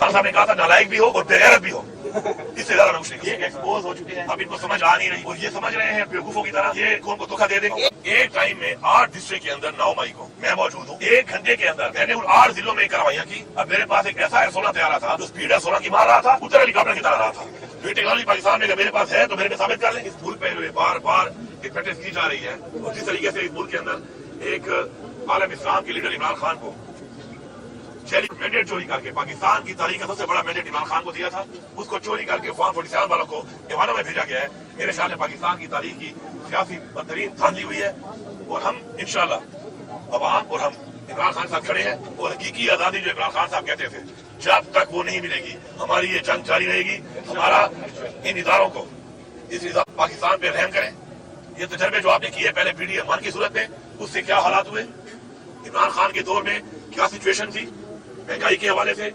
खान साहब ने कहा था नालायक भी हो और बेगैरत भी हो, इससे ज्यादा कुछ नहीं। ये एक्सपोज हो चुके हैं, अब इनको समझ आ नहीं रही और ये समझ रहे हैं बेवकूफों की तरह ये कौन को धोखा दे देंगे। एक टाइम में 8 डिस्ट्रिक्ट के अंदर 9 मई को मैं मौजूद हूँ। 1 घंटे के अंदर मैंने उन 8 जिलों में कार्रवाइयां की। अब मेरे पास एक ऐसा एयर-16 तैयार था जो स्पीड एयर-16 की मार रहा था, उतर हेलीकॉप्टर की तरह रहा था। ये टेक्नोलॉजी पाकिस्तान में मेरे पास है तो मेरे में साबित कर लें। इस मुल्क पे बार बार प्रैक्टिस की जा रही है और जिस तरीके से इस मुल्क के अंदर एक आलम इस्लाम के लीडर इमरान खान को मैंडेट चोरी करके पाकिस्तान की तारीख का सबसे बड़ा मैंडेट इमरान खान को दिया था, उसको चोरी करके फॉर्म 47 वालों को ईवानों में भेजा गया है। मेरे ख्याल में पाकिस्तान की तारीख की सियासी बदतरीन धांधली हुई है और हम इंशाल्लाह अवाम और हम इमरान खान साहब खड़े हैं और हकीकी आजादी जो इमरान खान साहब कहते थे जब तक वो नहीं मिलेगी हमारी ये जंग जारी रहेगी। हमारा इन इदारों को इस पाकिस्तान पे रहम करें। ये तजर्बे जो आपने किए पहले पीडीएम की सूरत में, उससे क्या हालात हुए, इमरान खान के दौर में क्या सिचुएशन थी महंगाई के हवाले से,